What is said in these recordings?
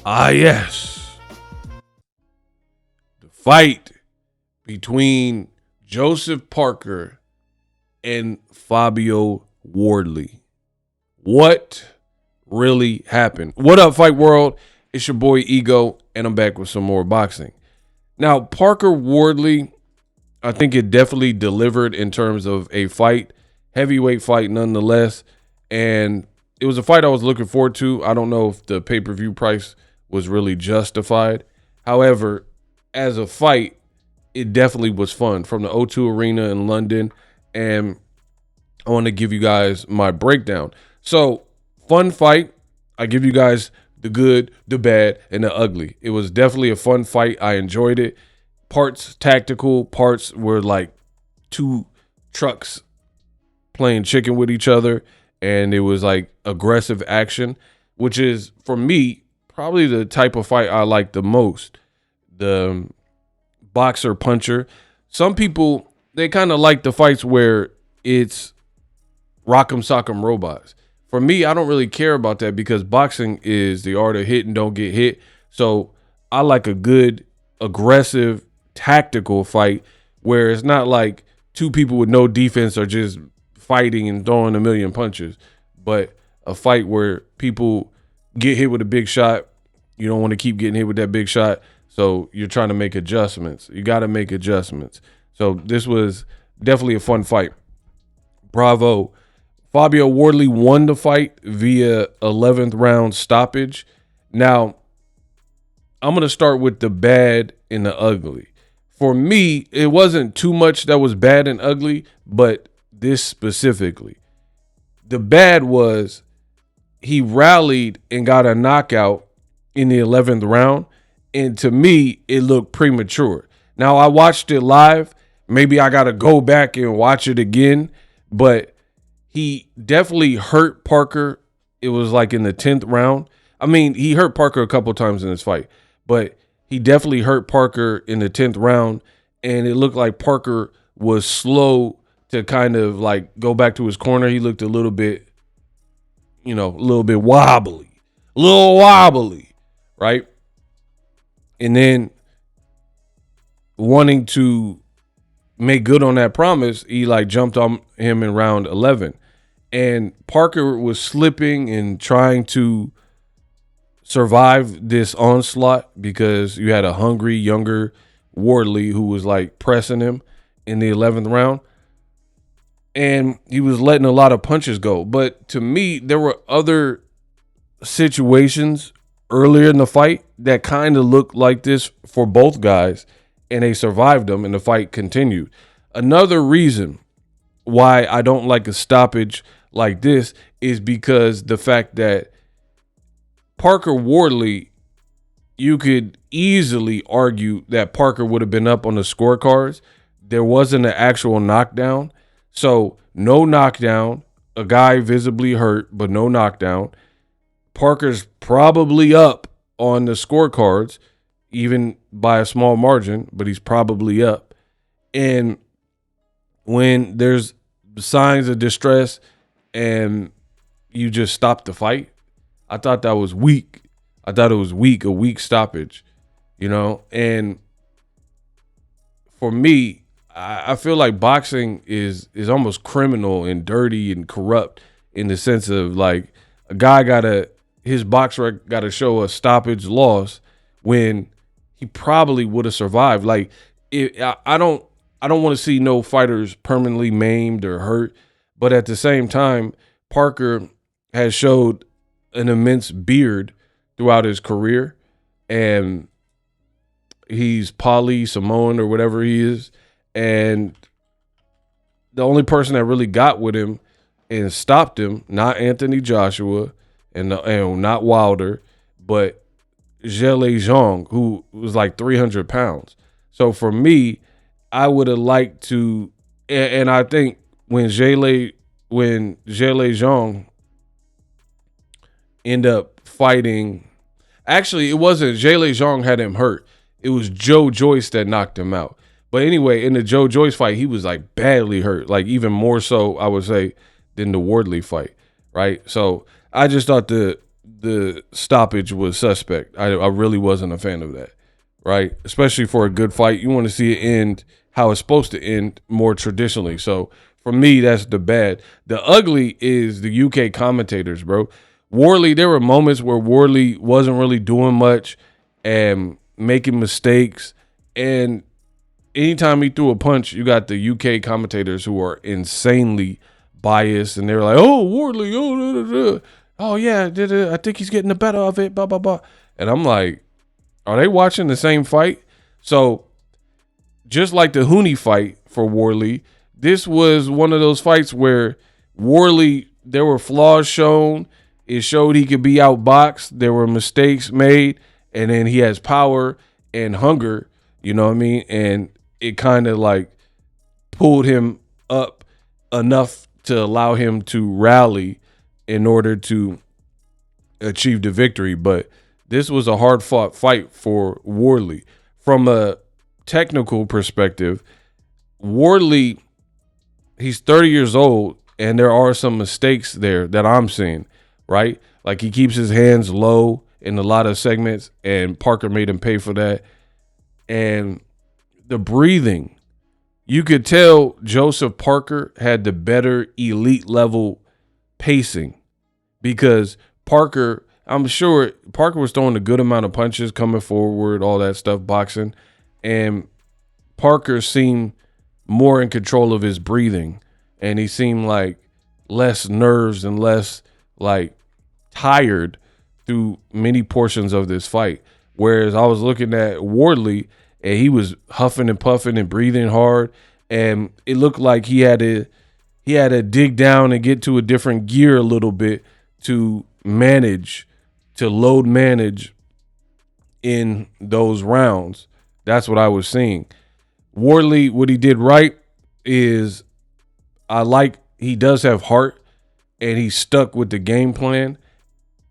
Ah, yes. The fight between Joseph Parker and Fabio Wardley. What really happened? What up, Fight World? It's your boy Ego, and I'm back with some more boxing. Now, Parker Wardley, I think it definitely delivered in terms of a fight, heavyweight fight nonetheless, and it was a fight I was looking forward to. I don't know if the pay-per-view price was really justified. However, as a fight, it definitely was fun from the O2 Arena in London, and I want to give you guys my breakdown. So, fun fight. I give you guys the good, the bad, and the ugly. It was definitely a fun fight. I enjoyed it. Parts tactical, parts were like two trucks playing chicken with each other, and it was like aggressive action, which is, for me, probably the type of fight I like the most. The boxer puncher. Some people, they kind of like the fights where it's rock'em sock'em robots. For me, I don't really care about that because boxing is the art of hit and don't get hit. So I like a good, aggressive, tactical fight where it's not like two people with no defense are just fighting and throwing a million punches, but a fight where people get hit with a big shot. You don't want to keep getting hit with that big shot, so you're trying to make adjustments. You got to make adjustments. So this was definitely a fun fight. Bravo. Fabio Wardley won the fight via 11th round stoppage. Now, I'm going to start with the bad and the ugly. For me, it wasn't too much that was bad and ugly, but this specifically. The bad was he rallied and got a knockout in the 11th round, and to me, it looked premature. Now, I watched it live. Maybe I got to go back and watch it again, but he definitely hurt Parker. It was like in the 10th round. I mean, he hurt Parker a couple times in this fight, but he definitely hurt Parker in the 10th round, and it looked like Parker was slow to kind of like go back to his corner. He looked a little bit, a little bit wobbly, right? And then wanting to make good on that promise, he like jumped on him in round 11. And Parker was slipping and trying to survive this onslaught because you had a hungry, younger Wardley who was like pressing him in the 11th round. And he was letting a lot of punches go. But to me, there were other situations earlier in the fight that kind of looked like this for both guys, and they survived them, and the fight continued. Another reason why I don't like a stoppage like this is because the fact that Parker Wardley, you could easily argue that Parker would have been up on the scorecards. There wasn't an actual knockdown. So no knockdown, a guy visibly hurt, but no knockdown. Parker's probably up on the scorecards, even by a small margin, but he's probably up. And when there's signs of distress and you just stop the fight, I thought that was weak. I thought it was weak, a weak stoppage, And for me, I feel like boxing is almost criminal and dirty and corrupt in the sense of like a guy his boxer got to show a stoppage loss when he probably would have survived. Like I don't want to see no fighters permanently maimed or hurt, but at the same time, Parker has showed an immense beard throughout his career, and he's poly Samoan or whatever he is. And the only person that really got with him and stopped him, not Anthony Joshua and not Wilder, but Zhele Zhang, who was like 300 pounds. So for me, I would have liked to, and I think when Zhele Zhang ended up fighting, actually it wasn't Zhele Zhang had him hurt. It was Joe Joyce that knocked him out. But anyway, in the Joe Joyce fight, he was like badly hurt, like even more so, I would say, than the Wardley fight, right? So I just thought the the stoppage was suspect. I really wasn't a fan of that, right? Especially for a good fight. You want to see it end how it's supposed to end more traditionally. So for me, that's the bad. The ugly is the UK commentators, bro. Wardley, there were moments where Wardley wasn't really doing much and making mistakes. And anytime he threw a punch, you got the UK commentators who are insanely biased, and they're like, "Oh, Wardley, oh yeah, I think he's getting the better of it." Blah blah blah. And I'm like, are they watching the same fight? So just like the Hooney fight for Wardley, this was one of those fights where Wardley, there were flaws shown. It showed he could be outboxed. There were mistakes made, and then he has power and hunger. You know what I mean? And it kind of like pulled him up enough to allow him to rally in order to achieve the victory. But this was a hard fought fight for Wardley. From a technical perspective, Wardley, he's 30 years old, and there are some mistakes there that I'm seeing, right? Like he keeps his hands low in a lot of segments, and Parker made him pay for that. And the breathing, you could tell Joseph Parker had the better elite level pacing because Parker, I'm sure Parker was throwing a good amount of punches coming forward, all that stuff, boxing. And Parker seemed more in control of his breathing. And he seemed like less nerves and less like tired through many portions of this fight. Whereas I was looking at Wardley, and he was huffing and puffing and breathing hard, and it looked like he had to dig down and get to a different gear a little bit to load manage in those rounds. That's what I was seeing. Wardley, what he did right is he does have heart, and he stuck with the game plan,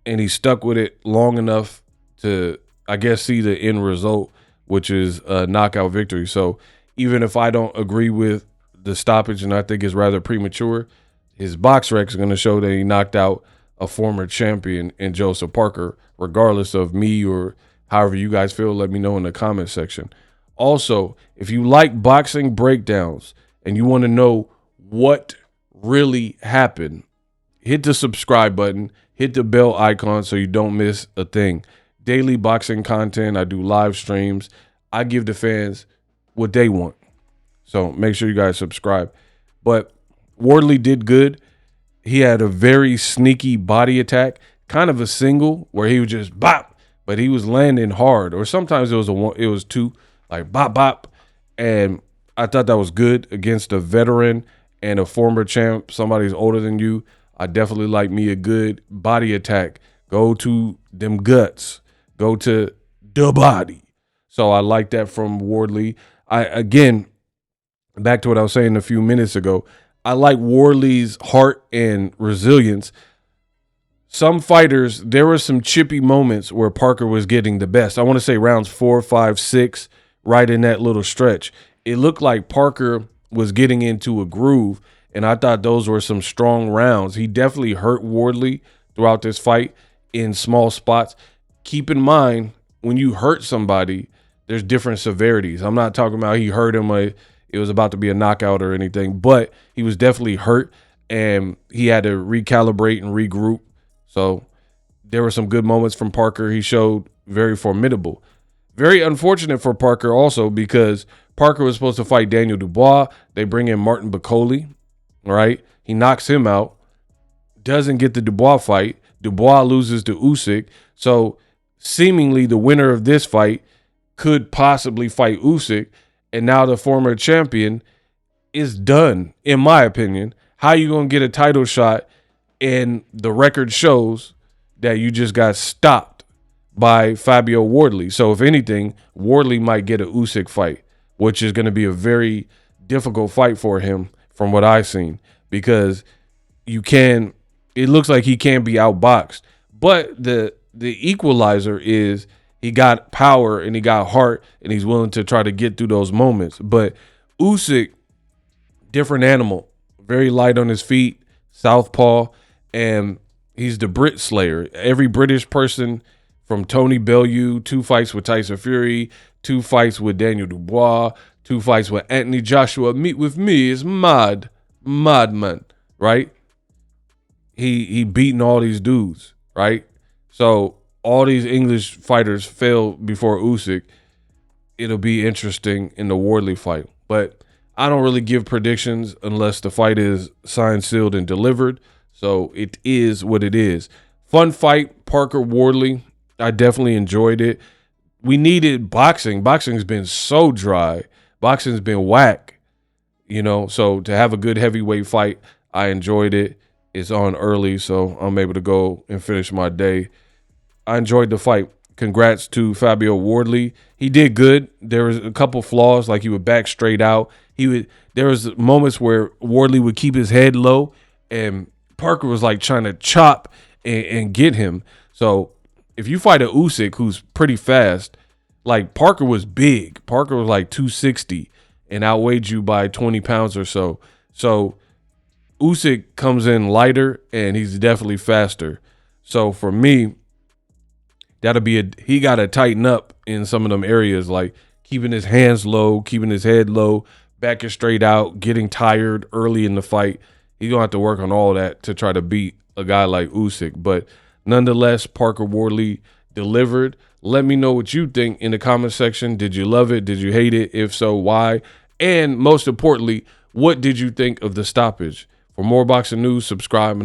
and he stuck with it long enough to, I guess, see the end result, which is a knockout victory. So even if I don't agree with the stoppage and I think it's rather premature, his box rec is going to show that he knocked out a former champion in Joseph Parker, regardless of me or however you guys feel. Let me know in the comment section. Also, if you like boxing breakdowns and you want to know what really happened, hit the subscribe button, hit the bell icon so you don't miss a thing. Daily boxing content. I do live streams. I give the fans what they want. So make sure you guys subscribe. But Wardley did good. He had a very sneaky body attack, kind of a single where he would just bop, but he was landing hard. Or sometimes it was two, like bop bop. And I thought that was good against a veteran and a former champ, somebody who's older than you. I definitely like me a good body attack. Go to them guts. Go to the body. So I like that from Wardley. Again, back to what I was saying a few minutes ago, I like Wardley's heart and resilience. Some fighters, there were some chippy moments where Parker was getting the best. I want to say rounds 4, 5, 6, right in that little stretch. It looked like Parker was getting into a groove, and I thought those were some strong rounds. He definitely hurt Wardley throughout this fight in small spots. Keep in mind, when you hurt somebody, there's different severities. I'm not talking about he hurt him, it was about to be a knockout or anything, but he was definitely hurt, and he had to recalibrate and regroup. So there were some good moments from Parker. He showed very formidable. Very unfortunate for Parker also because Parker was supposed to fight Daniel Dubois. They bring in Martin Bakole, right? He knocks him out, doesn't get the Dubois fight. Dubois loses to Usyk. So seemingly the winner of this fight could possibly fight Usyk, and now the former champion is done, in my opinion. How you going to get a title shot and the record shows that you just got stopped by Fabio Wardley? So if anything, Wardley might get a Usyk fight, which is going to be a very difficult fight for him from what I've seen, because it looks like he can be outboxed. But the equalizer is he got power and he got heart and he's willing to try to get through those moments. But Usyk, different animal, very light on his feet, southpaw, and He's the Brit Slayer. Every British person, from Tony Bellew, 2 fights with Tyson Fury, 2 fights with Daniel Dubois, 2 fights with Anthony Joshua. Meet with me is madman, right? He beating all these dudes, right? So all these English fighters fail before Usyk. It'll be interesting in the Wardley fight. But I don't really give predictions unless the fight is signed, sealed, and delivered. So it is what it is. Fun fight, Parker Wardley. I definitely enjoyed it. We needed boxing. Boxing's been so dry. Boxing's been whack, you know. So to have a good heavyweight fight, I enjoyed it. It's on early, so I'm able to go and finish my day. I enjoyed the fight. Congrats to Fabio Wardley. He did good. There was a couple flaws, like he would back straight out. There was moments where Wardley would keep his head low, and Parker was like trying to chop and get him. So if you fight a Usyk who's pretty fast, like Parker was big. Parker was like 260 and outweighed you by 20 pounds or so. So Usyk comes in lighter and he's definitely faster. So for me, he got to tighten up in some of them areas, like keeping his hands low, keeping his head low, backing straight out, getting tired early in the fight. He's going to have to work on all that to try to beat a guy like Usyk. But nonetheless, Parker Wardley delivered. Let me know what you think in the comment section. Did you love it? Did you hate it? If so, why? And most importantly, what did you think of the stoppage? For more boxing news, subscribe.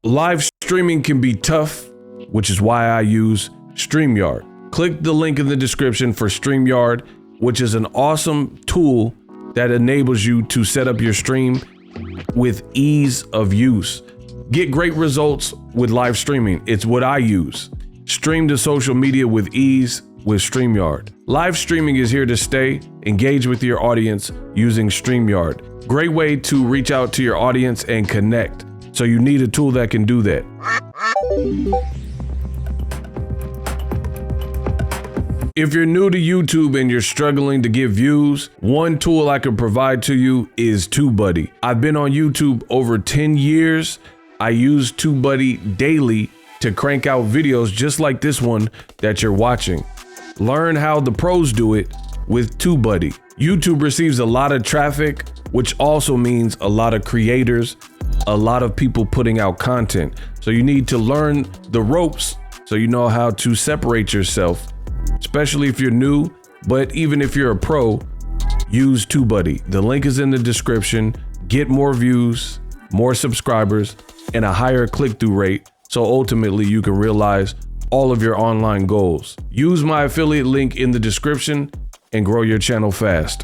Live streaming can be tough, which is why I use StreamYard. Click the link in the description for StreamYard, which is an awesome tool that enables you to set up your stream with ease of use. Get great results with live streaming. It's what I use. Stream to social media with ease with StreamYard. Live streaming is here to stay. Engage with your audience using StreamYard. Great way to reach out to your audience and connect. So you need a tool that can do that. If you're new to YouTube and you're struggling to get views, one tool I can provide to you is TubeBuddy. I've been on YouTube over 10 years. I use TubeBuddy daily to crank out videos just like this one that you're watching. Learn how the pros do it with TubeBuddy. YouTube receives a lot of traffic, which also means a lot of creators, a lot of people putting out content. So you need to learn the ropes so you know how to separate yourself, especially if you're new. But even if you're a pro, use TubeBuddy. The link is in the description. Get more views, more subscribers, and a higher click-through rate, so ultimately you can realize all of your online goals. Use my affiliate link in the description and grow your channel fast.